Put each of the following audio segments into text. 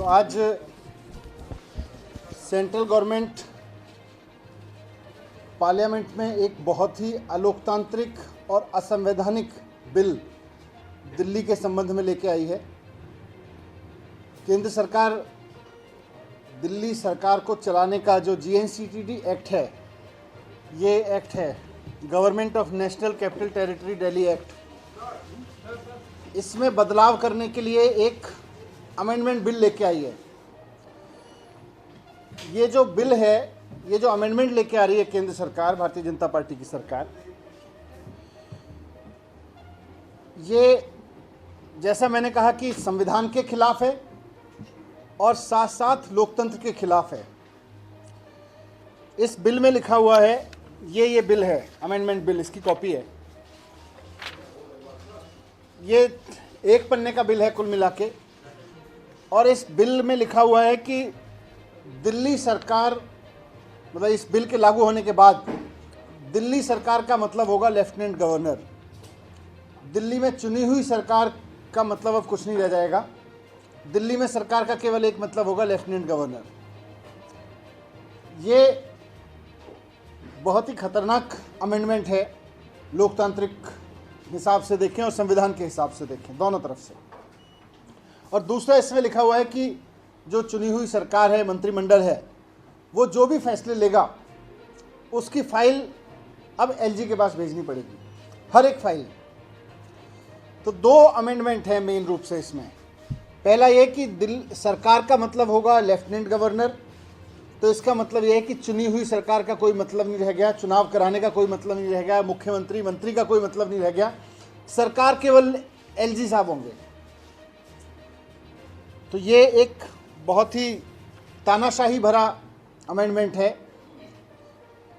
आज central government parliament में एक बहुत ही अलोकतांत्रिक और असंवैधानिक बिल दिल्ली के संबंध में लेके आई है। केंद्र सरकार दिल्ली सरकार को चलाने का जो GNCTD एक्ट है, ये एक्ट है government of national capital territory Delhi act. इसमें बदलाव करने के लिए एक अमेंडमेंट बिल लेके आई है। ये जो बिल है, ये जो अमेंडमेंट लेके आ रही है केंद्र सरकार, भारतीय जनता पार्टी की सरकार, ये जैसा मैंने कहा कि संविधान के खिलाफ है और साथ साथ लोकतंत्र के खिलाफ है। इस बिल में लिखा हुआ है, ये बिल है, अमेंडमेंट बिल, इसकी कॉपी है। ये एक पन्ने का बिल है कुल मिला के, और इस बिल में लिखा हुआ है कि दिल्ली सरकार, मतलब इस बिल के लागू होने के बाद दिल्ली सरकार का मतलब होगा लेफ्टिनेंट गवर्नर। दिल्ली में चुनी हुई सरकार का मतलब अब कुछ नहीं रह जाएगा। दिल्ली में सरकार का केवल एक मतलब होगा, लेफ्टिनेंट गवर्नर। ये बहुत ही खतरनाक अमेंडमेंट है, लोकतांत्रिक हिसाब से देखें और संविधान के हिसाब से देखें, दोनों तरफ से। और दूसरा, इसमें लिखा हुआ है कि जो चुनी हुई सरकार है, मंत्रिमंडल है, वो जो भी फैसले लेगा उसकी फाइल अब LG के पास भेजनी पड़ेगी, हर एक फाइल। तो दो अमेंडमेंट है मेन रूप से इसमें। पहला ये कि सरकार का मतलब होगा लेफ्टिनेंट गवर्नर, तो इसका मतलब यह है कि चुनी हुई सरकार का कोई मतलब नहीं रह गया, चुनाव कराने का कोई मतलब नहीं रह गया, मुख्यमंत्री मंत्री का कोई मतलब नहीं रह गया, सरकार केवल LG साहब होंगे। तो ये एक बहुत ही तानाशाही भरा अमेंडमेंट है।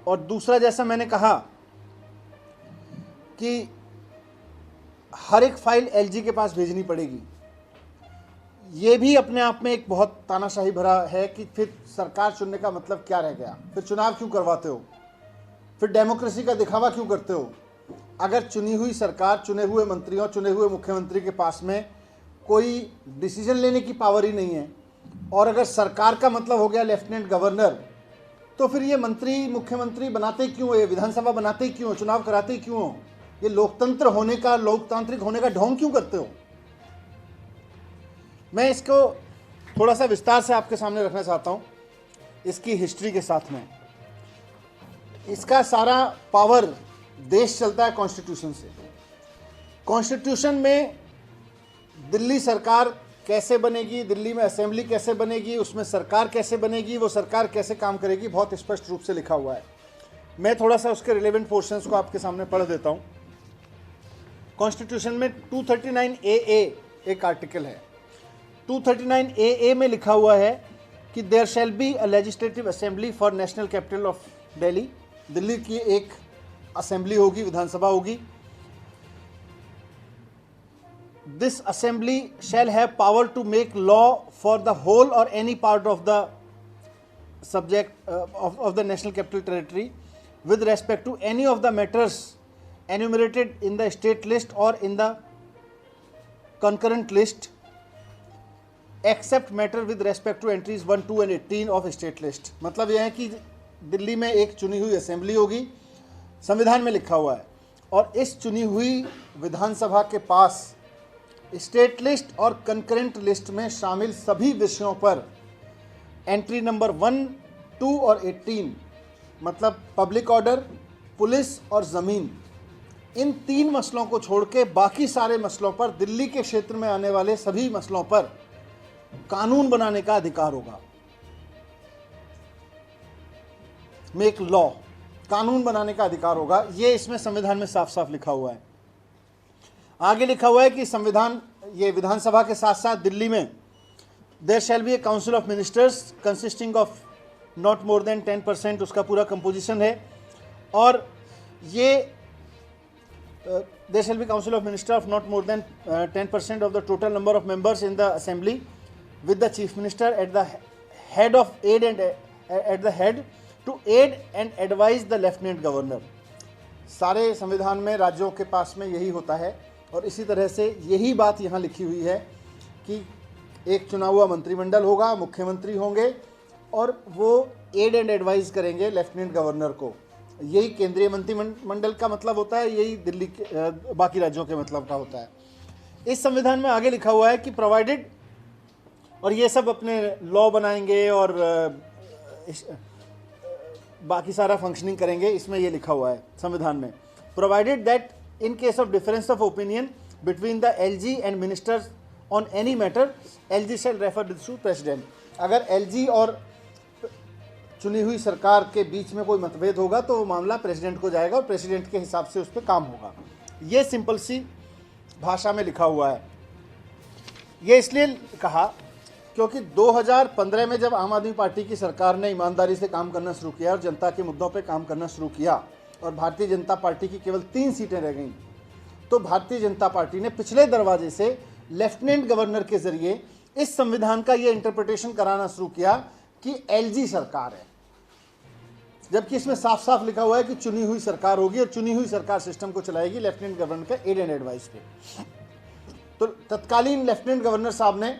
और दूसरा, जैसा मैंने कहा कि हर एक फाइल LG के पास भेजनी पड़ेगी, ये भी अपने आप में एक बहुत तानाशाही भरा है कि फिर सरकार चुनने का मतलब क्या रह गया, फिर चुनाव क्यों करवाते हो, फिर डेमोक्रेसी का दिखावा क्यों करते हो। अगर चुनी हुई सरकार, चुने हुए मंत्रियों, चुने हुए मुख्यमंत्री के पास में कोई डिसीजन लेने की पावर ही नहीं है, और अगर सरकार का मतलब हो गया लेफ्टिनेंट गवर्नर, तो फिर ये मंत्री मुख्यमंत्री बनाते क्यों, ये विधानसभा बनाते क्यों, चुनाव कराते क्यों, ये लोकतंत्र होने का, लोकतांत्रिक होने का ढोंग क्यों करते हो। मैं इसको थोड़ा सा विस्तार से आपके सामने रखना चाहता हूँ, इसकी हिस्ट्री के साथ में। इसका सारा पावर देश चलता है कॉन्स्टिट्यूशन से। कॉन्स्टिट्यूशन में दिल्ली सरकार कैसे बनेगी, दिल्ली में असेंबली कैसे बनेगी, उसमें सरकार कैसे बनेगी, वो सरकार कैसे काम करेगी, बहुत स्पष्ट रूप से लिखा हुआ है। मैं थोड़ा सा उसके रिलेवेंट पोर्शंस को आपके सामने पढ़ देता हूँ। कॉन्स्टिट्यूशन में 239AA एक आर्टिकल है। 239AA में लिखा हुआ है कि there shall be a legislative assembly for national capital of Delhi. Delhi की एक असेंबली होगी, विधानसभा होगी। This assembly shall have power to make law for the whole or any part of the subject of the national capital territory with respect to any of the matters enumerated in the state list or in the concurrent list, except matter with respect to entries 1, 2 and 18 of state list। मतलब यह है कि दिल्ली में एक चुनी हुई assembly होगी, संविधान में लिखा हुआ है, और इस चुनी हुई विधानसभा के पास स्टेट लिस्ट और कंकरेंट लिस्ट में शामिल सभी विषयों पर एंट्री नंबर 1, 2 और 18, मतलब पब्लिक ऑर्डर, पुलिस और ज़मीन, इन 3 मसलों को छोड़ के बाकी सारे मसलों पर, दिल्ली के क्षेत्र में आने वाले सभी मसलों पर कानून बनाने का अधिकार होगा। मेक लॉ, कानून बनाने का अधिकार होगा। ये इसमें संविधान में साफ साफ लिखा हुआ है। आगे लिखा हुआ है कि संविधान, ये विधानसभा के साथ साथ दिल्ली में there shall be a council of ministers consisting of not more than 10%, उसका पूरा कंपोजिशन है। और ये there shall be council of minister of not more than 10% of the total number of members in the assembly with the chief minister at the head of aid and at the head to aid and advise the lieutenant governor. सारे संविधान में राज्यों के पास में यही होता है, और इसी तरह से यही बात यहाँ लिखी हुई है कि एक चुना हुआ मंत्रिमंडल होगा, मुख्यमंत्री होंगे और वो एड एंड एडवाइस करेंगे लेफ्टिनेंट गवर्नर को। यही केंद्रीय मंत्रिमंडल का मतलब होता है, यही दिल्ली के बाकी राज्यों के मतलब का होता है। इस संविधान में आगे लिखा हुआ है कि प्रोवाइडेड, और ये सब अपने लॉ बनाएंगे और बाकी सारा फंक्शनिंग करेंगे, इसमें ये लिखा हुआ है संविधान में, provided that in case of difference of opinion between the LG and ministers on any matter, LG shall refer this to president. अगर एलजी और चुनी हुई सरकार के बीच में कोई मतभेद होगा तो वो मामला प्रेसिडेंट को जाएगा और प्रेसिडेंट के हिसाब से उस पर काम होगा। ये सिंपल सी भाषा में लिखा हुआ है। ये इसलिए कहा क्योंकि 2015 में जब आम आदमी पार्टी की सरकार ने ईमानदारी से काम करना शुरू किया और जनता के मुद्दों पे काम करना शुरू किया और भारतीय जनता पार्टी की केवल 3 सीटें रह गईं, तो भारतीय जनता पार्टी ने पिछले दरवाजे से लेफ्टिनेंट गवर्नर के जरिए इस संविधान का ये इंटरप्रिटेशन कराना शुरू किया कि एलजी सरकार है, जबकि इसमें साफ साफ लिखा हुआ है कि चुनी हुई सरकार होगी और चुनी हुई सरकार सिस्टम को चलाएगी लेफ्टिनेंट गवर्नर का एड एंड एडवाइस पे। तो तत्कालीन लेफ्टिनेंट गवर्नर साहब ने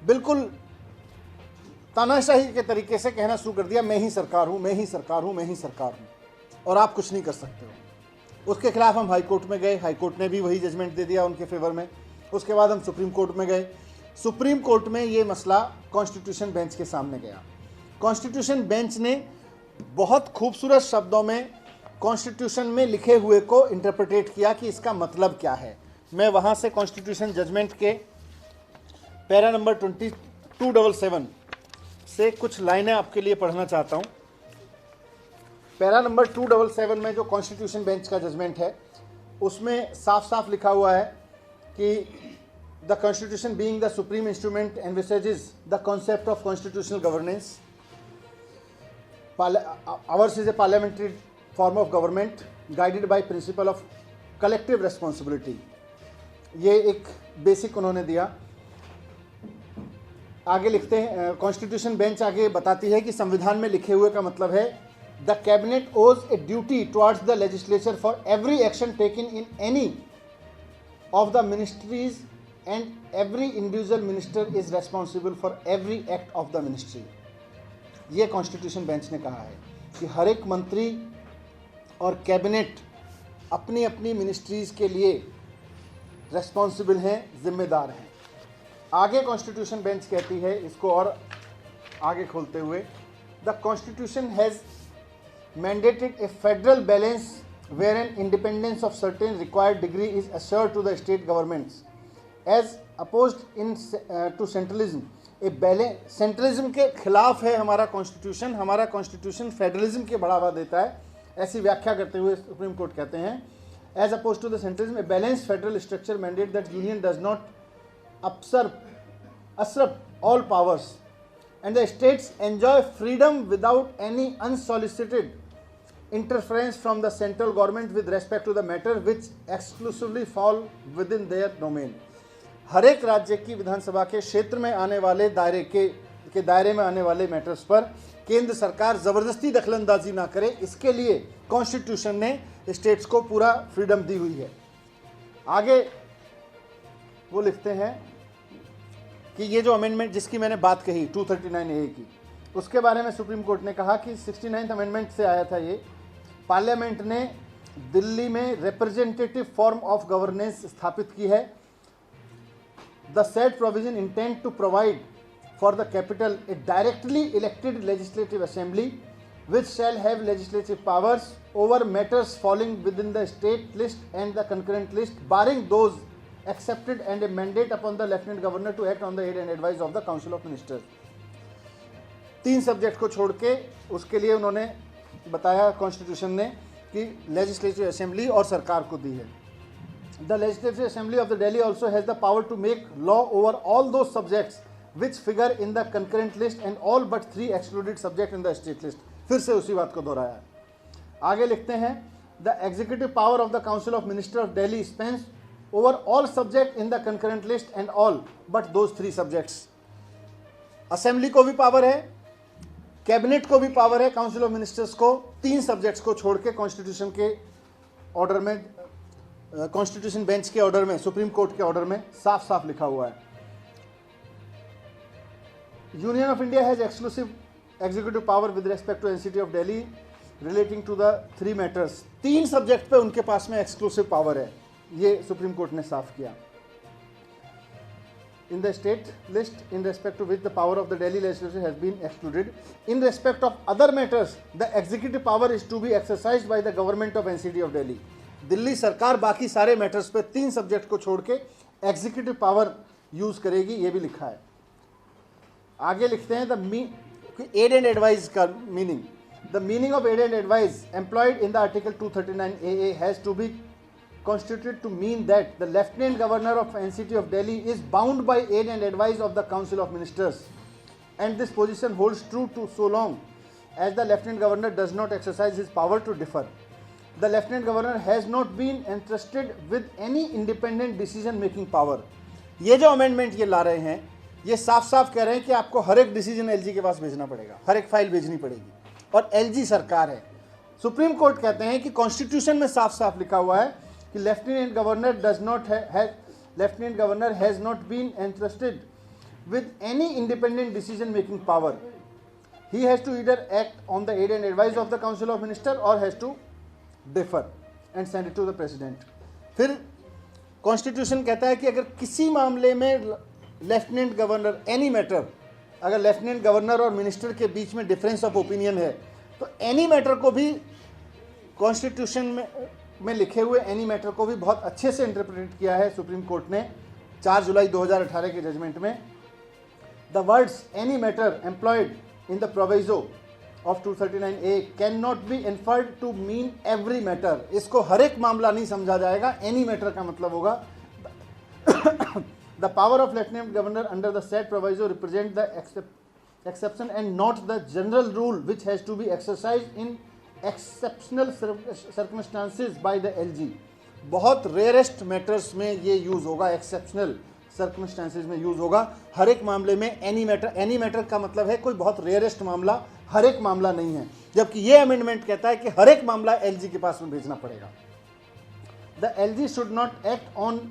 बिल्कुल तानाशाही के तरीके से कहना शुरू कर दिया, मैं ही सरकार हूं, मैं ही सरकार हूं, मैं ही सरकार हूं और आप कुछ नहीं कर सकते हो। उसके खिलाफ हम हाई कोर्ट में गए, हाई कोर्ट ने भी वही जजमेंट दे दिया उनके फेवर में। उसके बाद हम सुप्रीम कोर्ट में गए, सुप्रीम कोर्ट में ये मसला कॉन्स्टिट्यूशन बेंच के सामने गया। कॉन्स्टिट्यूशन बेंच ने बहुत खूबसूरत शब्दों में कॉन्स्टिट्यूशन में लिखे हुए को इंटरप्रेटेट किया कि इसका मतलब क्या है। मैं वहाँ से कॉन्स्टिट्यूशन जजमेंट के पैरा नंबर 2277 से कुछ लाइनें आपके लिए पढ़ना चाहता हूँ। पैरा नंबर 277 में जो कॉन्स्टिट्यूशन बेंच का जजमेंट है उसमें साफ साफ लिखा हुआ है कि the constitution being the supreme instrument envisages the concept of constitutional governance, ours is a parliamentary form of government guided by principle of collective responsibility। ये एक बेसिक उन्होंने दिया। आगे लिखते हैं, कॉन्स्टिट्यूशन बेंच आगे बताती है कि संविधान में लिखे हुए का मतलब है द कैबिनेट ओज a duty towards the legislature for every action taken in any of the ministries and every individual minister is responsible for every act of the ministry. ये कॉन्स्टिट्यूशन बेंच ने कहा है कि हर एक मंत्री और कैबिनेट अपनी अपनी मिनिस्ट्रीज़ के लिए रेस्पॉन्सिबल हैं, जिम्मेदार हैं। आगे कॉन्स्टिट्यूशन बेंच कहती है, इसको और आगे खोलते हुए, the constitution has mandated a federal balance where an independence of certain required degree is assured to the state governments as opposed in to centralism। A balance, centralism के खिलाफ है हमारा कॉन्स्टिट्यूशन। हमारा कॉन्स्टिट्यूशन फेडरलिज्म के बढ़ावा देता है, ऐसी व्याख्या करते हुए सुप्रीम कोर्ट कहते हैं as oppose to the centralism a balance federal structure mandate that union does not usurp all powers and the states enjoy freedom without any unsolicited interference from the central government with respect to the matter which exclusively fall within their domain। हर एक राज्य की विधानसभा के क्षेत्र में आने वाले दायरे में आने वाले मैटर्स पर केंद्र सरकार ज़बरदस्ती दखलंदाजी ना करे, इसके लिए कॉन्स्टिट्यूशन ने स्टेट्स को पूरा फ्रीडम दी हुई है। आगे वो लिखते हैं कि ये जो अमेंडमेंट जिसकी मैंने बात कही 239A की, उसके बारे में सुप्रीम कोर्ट ने कहा कि 69th अमेंडमेंट से आया था ये। पार्लियामेंट ने दिल्ली में रिप्रेजेंटेटिव फॉर्म ऑफ गवर्नेंस स्थापित की है। The said provision intend to provide for the capital a directly elected legislative assembly which shall have legislative powers over matters falling within the state list and the concurrent list barring those accepted and a mandate upon the lieutenant governor to act on the aid and advice of the council of ministers। 3 subject को छोड़ के उसके लिए उन्होंने बताया constitution ने कि legislative assembly और सरकार को दी है। The Legislative Assembly of the Delhi also has the power to make law over all those subjects which figure in the concurrent list and all but 3 excluded subject in the state list। फिर से उसी बात को दोहराया है। आगे लिखते हैं The executive power of the Council of Ministers of Delhi spans over all subject in the concurrent list and all but those 3 subjects। Assembly को भी पावर है, कैबिनेट को भी पावर है, काउंसिल ऑफ मिनिस्टर्स को 3 सब्जेक्ट्स को छोड़ के कॉन्स्टिट्यूशन के ऑर्डर में, कॉन्स्टिट्यूशन बेंच के ऑर्डर में, सुप्रीम कोर्ट के ऑर्डर में साफ साफ लिखा हुआ है। Union of India has exclusive executive power with respect to NCT of Delhi relating to the 3 matters. 3 subject पे उनके पास में एक्सक्लूसिव पावर है, ये सुप्रीम कोर्ट ने साफ किया। In the state list in respect to which the power of the Delhi legislature has been excluded. In respect of other matters, the executive power is to be exercised by the government of NCT of Delhi. Delhi सरकार बाकी सारे matters पे 3 subject को छोड़ के executive power use करेगी, ये भी लिखा है। आगे लिखते हैं द एड एंड एडवाइस का meaning. The meaning of aid and advice employed in the article 239 AA has to be constituted to mean that the Lieutenant Governor of NCT of Delhi is bound by aid and advice of the Council of Ministers, and this position holds true to so long as the Lieutenant Governor does not exercise his power to differ. The Lieutenant Governor has not been entrusted with any independent decision making power. ये जो amendment ये ला रहे हैं, ये साफ साफ कह रहे हैं कि आपको हर एक डिसीजन एलजी के पास भेजना पड़ेगा, हर एक फाइल भेजनी पड़ेगी, और एलजी सरकार है। सुप्रीम कोर्ट कहते हैं कि कॉन्स्टिट्यूशन में साफ साफ लिखा हुआ है कि lieutenant governor has not been entrusted with any independent decision making power. He has to either act on the aid and advice of the council of minister और has to differ and send it to the president. फिर constitution कहता है कि अगर किसी मामले में lieutenant governor any matter, अगर लेफ्टिनेंट गवर्नर और मिनिस्टर के बीच में डिफरेंस ऑफ ओपिनियन है तो एनी मैटर को भी कॉन्स्टिट्यूशन में लिखे हुए एनी मैटर को भी बहुत अच्छे से इंटरप्रेट किया है सुप्रीम कोर्ट ने 4 जुलाई 2018 के जजमेंट में। The words any matter employed in the proviso of 239A can not be inferred to mean every matter. इसको हर एक मामला नहीं समझा जाएगा, एनी मैटर का मतलब होगा the power of lieutenant governor under the set proviso represent the exception and not the general rule which has to be exercised in exceptional circumstances by the LG. बहुत रेयरेस्ट मैटर्स में ये use होगा, exceptional circumstances में use होगा, हर एक मामले में any matter का मतलब है कोई बहुत रेयरेस्ट मामला, हर एक मामला नहीं है। जबकि ये अमेंडमेंट कहता है कि हर एक मामला एलजी के पास में भेजना पड़ेगा। The LG should not act on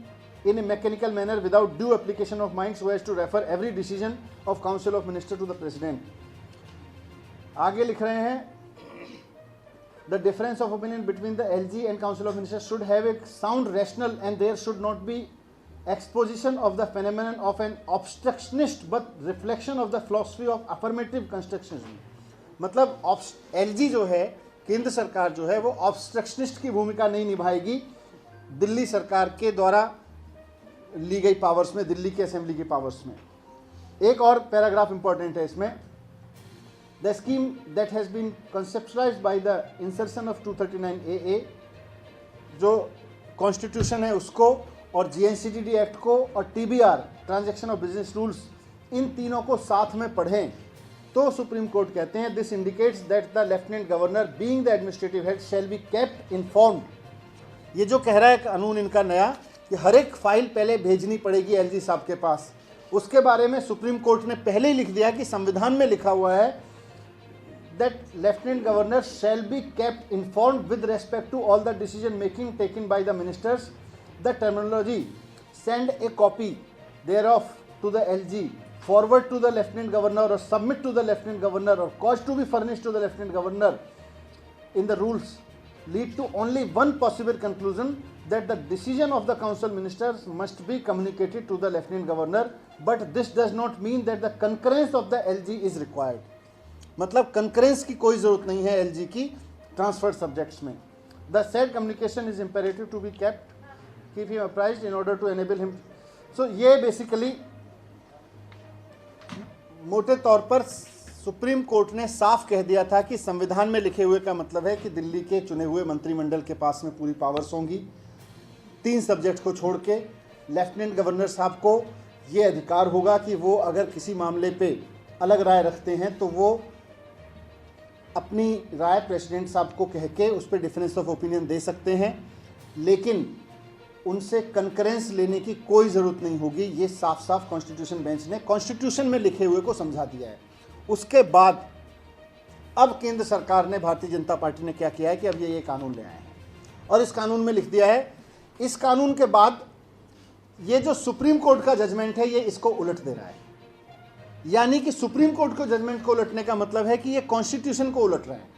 in a mechanical manner without due application of mind so as to refer every decision of council of minister to the president. आगे लिख रहे हैं the difference of opinion between the LG and council of ministers should have a sound rational and there should not be exposition of the phenomenon of an obstructionist but reflection of the philosophy of affirmative constructionism. मतलब LG जो है, केंद्र सरकार जो है, वो ऑब्स्ट्रक्शनिस्ट की भूमिका नहीं निभाएगी दिल्ली सरकार के द्वारा ली गई पावर्स में, दिल्ली की असेंबली की पावर्स में। एक और पैराग्राफ इंपॉर्टेंट है इसमें, the scheme that has been conceptualised by the insertion of 239AA, जो कॉन्स्टिट्यूशन है उसको और GNCTD एक्ट को और TBR transaction of business rules, इन तीनों को साथ में पढ़ें तो सुप्रीम कोर्ट कहते हैं this indicates that the lieutenant governor being the administrative head shell be kept informed. ये जो कह रहा है कानून इनका नया कि हर एक फाइल पहले भेजनी पड़ेगी एलजी साहब के पास, उसके बारे में सुप्रीम कोर्ट ने पहले ही लिख दिया कि संविधान में लिखा हुआ है that lieutenant governor shall be kept informed with respect to all the decision making taken by the ministers. The terminology send a copy thereof to the LG, forward to the lieutenant governor और submit to the lieutenant governor और cause to be furnished to the lieutenant governor in the rules lead to only one possible conclusion that the decision of the council ministers must be communicated to the lieutenant governor, but this does not mean that the concurrence of the LG is required. मतलब concurrence की कोई जरूरत नहीं है LG की transferred subjects में। The said communication is imperative to be keep him apprised in order to enable him. So ये basically मोटे तौर पर सुप्रीम कोर्ट ने साफ कह दिया था कि संविधान में लिखे हुए का मतलब है कि दिल्ली के चुने हुए मंत्रिमंडल के पास में पूरी पावर्स होंगी। 3 सब्जेक्ट को छोड़ के लेफ्टिनेंट गवर्नर साहब को ये अधिकार होगा कि वो अगर किसी मामले पे अलग राय रखते हैं तो वो अपनी राय प्रेसिडेंट साहब को कह के उस पर डिफरेंस ऑफ ओपिनियन दे सकते हैं, लेकिन उनसे कंकरेंस लेने की कोई ज़रूरत नहीं होगी। ये साफ साफ कॉन्स्टिट्यूशन बेंच ने कॉन्स्टिट्यूशन में लिखे हुए को समझा दिया है। उसके बाद अब केंद्र सरकार ने, भारतीय जनता पार्टी ने क्या किया है कि अब ये कानून ले आए हैं और इस कानून में लिख दिया है, इस कानून के बाद ये जो सुप्रीम कोर्ट का जजमेंट है ये इसको उलट दे रहा है। यानी कि सुप्रीम कोर्ट को जजमेंट को उलटने का मतलब है कि ये कॉन्स्टिट्यूशन को उलट रहे हैं।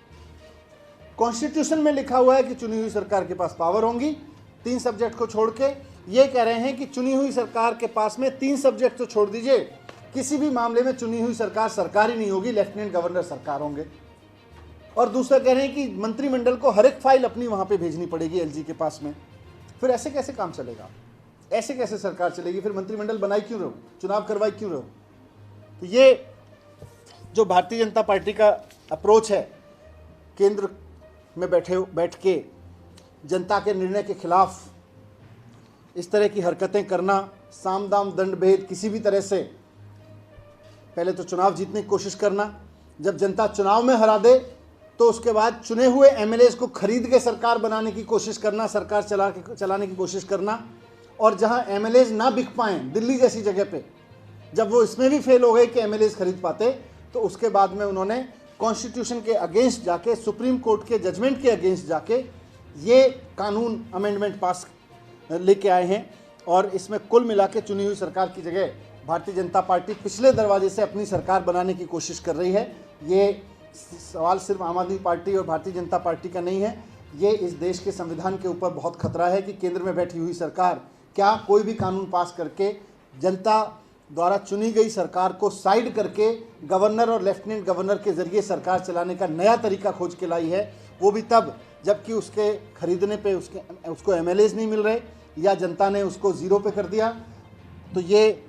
कॉन्स्टिट्यूशन में लिखा हुआ है कि चुनी हुई सरकार के पास पावर होंगी, 3 सब्जेक्ट को छोड़ के। ये कह रहे हैं कि चुनी हुई सरकार के पास में 3 सब्जेक्ट तो छोड़ दीजिए, किसी भी मामले में चुनी हुई सरकार सरकार ही नहीं होगी, लेफ्टिनेंट गवर्नर सरकार होंगे। और दूसरा कह रहे हैं कि मंत्रिमंडल को हर एक फाइल अपनी वहां पे भेजनी पड़ेगी एलजी के पास में। फिर ऐसे कैसे काम चलेगा, ऐसे कैसे सरकार चलेगी? फिर मंत्रिमंडल बनाई क्यों रहो, चुनाव करवाई क्यों रहो? तो ये जो भारतीय जनता पार्टी का अप्रोच है, केंद्र में बैठ के जनता के निर्णय के खिलाफ इस तरह की हरकतें करना, साम दाम दंड भेद किसी भी तरह से, पहले तो चुनाव जीतने की कोशिश करना, जब जनता चुनाव में हरा दे तो उसके बाद चुने हुए एमएलएज को खरीद के सरकार बनाने की कोशिश करना, सरकार चलाने की कोशिश करना। और जहां एमएलएज ना बिक पाएँ, दिल्ली जैसी जगह पे जब वो इसमें भी फेल हो गए कि एमएलएज खरीद पाते, तो उसके बाद में उन्होंने कॉन्स्टिट्यूशन के अगेंस्ट जाके, सुप्रीम कोर्ट के जजमेंट के अगेंस्ट जाके ये कानून अमेंडमेंट पास लेके आए हैं। और इसमें कुल मिला के चुनी हुई सरकार की जगह भारतीय जनता पार्टी पिछले दरवाजे से अपनी सरकार बनाने की कोशिश कर रही है। ये सवाल सिर्फ आम आदमी पार्टी और भारतीय जनता पार्टी का नहीं है, ये इस देश के संविधान के ऊपर बहुत खतरा है कि केंद्र में बैठी हुई सरकार क्या कोई भी कानून पास करके जनता द्वारा चुनी गई सरकार को साइड करके गवर्नर और लेफ्टिनेंट गवर्नर के जरिए सरकार चलाने का नया तरीका खोज के लाई है, वो भी तब जबकि उसके खरीदने पे उसको एमएलएज नहीं मिल रहे या जनता ने उसको ज़ीरो पे कर दिया। तो ये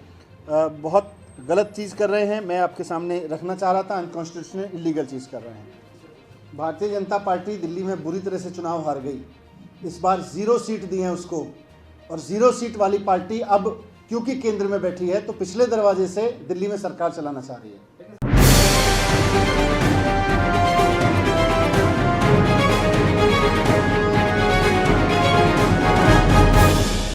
बहुत गलत चीज़ कर रहे हैं, मैं आपके सामने रखना चाह रहा था। अनकॉन्स्टिट्यूशनल इलीगल चीज़ कर रहे हैं। भारतीय जनता पार्टी दिल्ली में बुरी तरह से चुनाव हार गई, इस बार 0 सीट दी है उसको, और 0 सीट वाली पार्टी अब क्योंकि केंद्र में बैठी है तो पिछले दरवाजे से दिल्ली में सरकार चलाना चाह रही है।